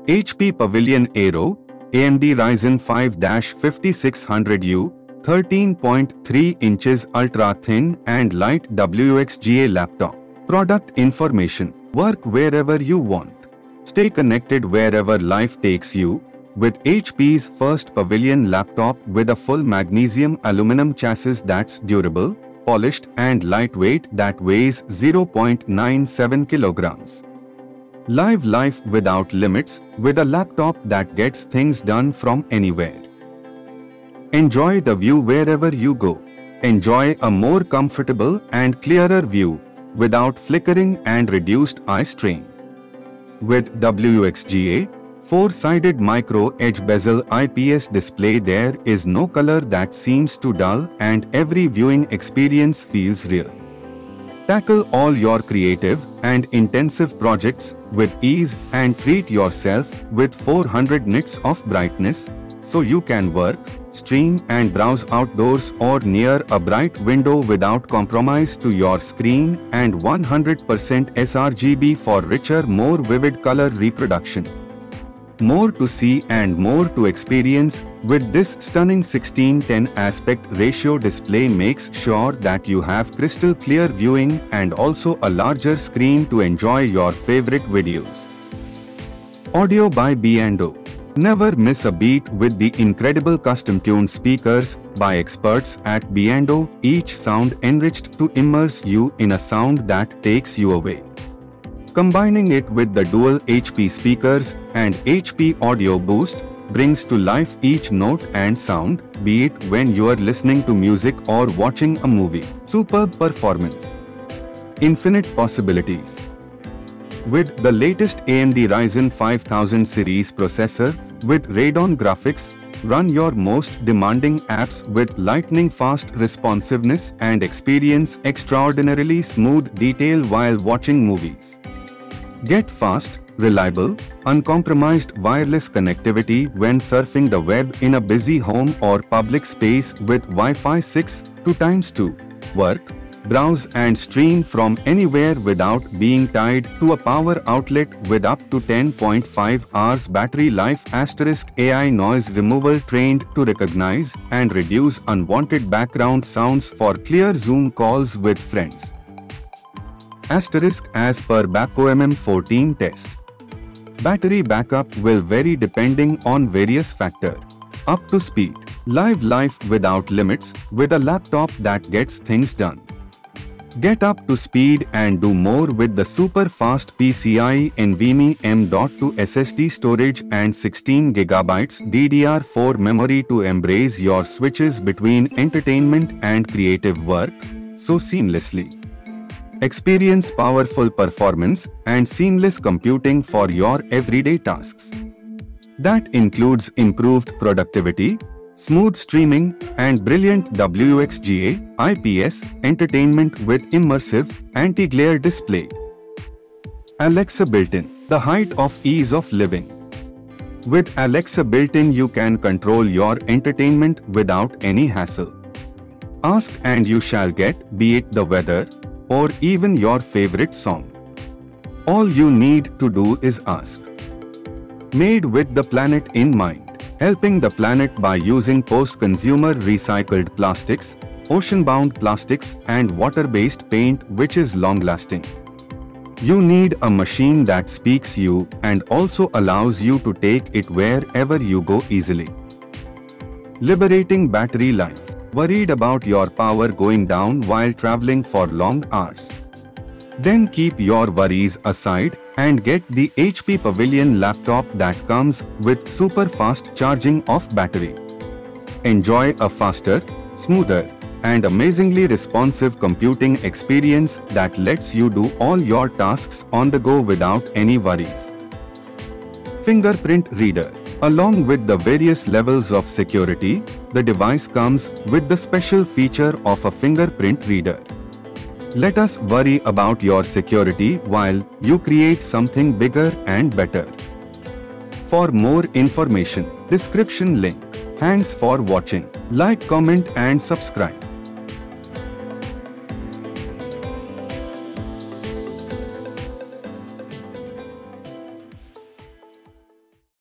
HP Pavilion Aero, AMD Ryzen 5-5600U, 13.3 inches ultra-thin and light WXGA laptop. Product information. Work wherever you want. Stay connected wherever life takes you with HP's first Pavilion laptop with a full magnesium aluminum chassis that's durable, polished and lightweight that weighs 0.97 kilograms. Live life without limits with a laptop that gets things done from anywhere. Enjoy the view wherever you go. Enjoy a more comfortable and clearer view without flickering and reduced eye strain. With WXGA, 4-sided micro-edge bezel IPS display, there is no color that seems too dull and every viewing experience feels real. Tackle all your creative and intensive projects with ease and treat yourself with 400 nits of brightness so you can work, stream and browse outdoors or near a bright window without compromise to your screen, and 100% sRGB for richer, more vivid color reproduction. More to see and more to experience with this stunning 16:10 aspect ratio display. Makes sure that you have crystal clear viewing and also a larger screen to enjoy your favorite videos. Audio by Beyando. Never miss a beat with the incredible custom-tuned speakers by experts at Beyando, each sound enriched to immerse you in a sound that takes you away. Combining it with the dual HP speakers and HP Audio Boost brings to life each note and sound, be it when you are listening to music or watching a movie. Superb performance. Infinite possibilities. With the latest AMD Ryzen 5000 series processor with Radeon graphics, run your most demanding apps with lightning-fast responsiveness and experience extraordinarily smooth detail while watching movies. Get fast, reliable, uncompromised wireless connectivity when surfing the web in a busy home or public space with Wi-Fi 6 2x2. Work, browse and stream from anywhere without being tied to a power outlet with up to 10.5 hours battery life. AI noise removal trained to recognize and reduce unwanted background sounds for clear Zoom calls with friends. As per BACOMM 14 test. Battery backup will vary depending on various factors. Up to speed. Live life without limits with a laptop that gets things done. Get up to speed and do more with the super fast PCIe NVMe M.2 SSD storage and 16GB DDR4 memory to embrace your switches between entertainment and creative work so seamlessly. Experience powerful performance and seamless computing for your everyday tasks. That includes improved productivity, smooth streaming, and brilliant WXGA IPS entertainment with immersive anti-glare display. Alexa built-in, the height of ease of living. With Alexa built-in, you can control your entertainment without any hassle. Ask and you shall get, be it the weather or even your favorite song. All you need to do is ask. Made with the planet in mind, helping the planet by using post-consumer recycled plastics, ocean-bound plastics and water-based paint which is long-lasting. You need a machine that speaks you and also allows you to take it wherever you go easily. Liberating battery life. Worried about your power going down while traveling for long hours? Then keep your worries aside and get the HP Pavilion laptop that comes with super fast charging of battery. Enjoy a faster, smoother, and amazingly responsive computing experience that lets you do all your tasks on the go without any worries. Fingerprint reader. Along with the various levels of security, the device comes with the special feature of a fingerprint reader. Let us worry about your security while you create something bigger and better. For more information, description link. Thanks for watching. Like, comment and subscribe.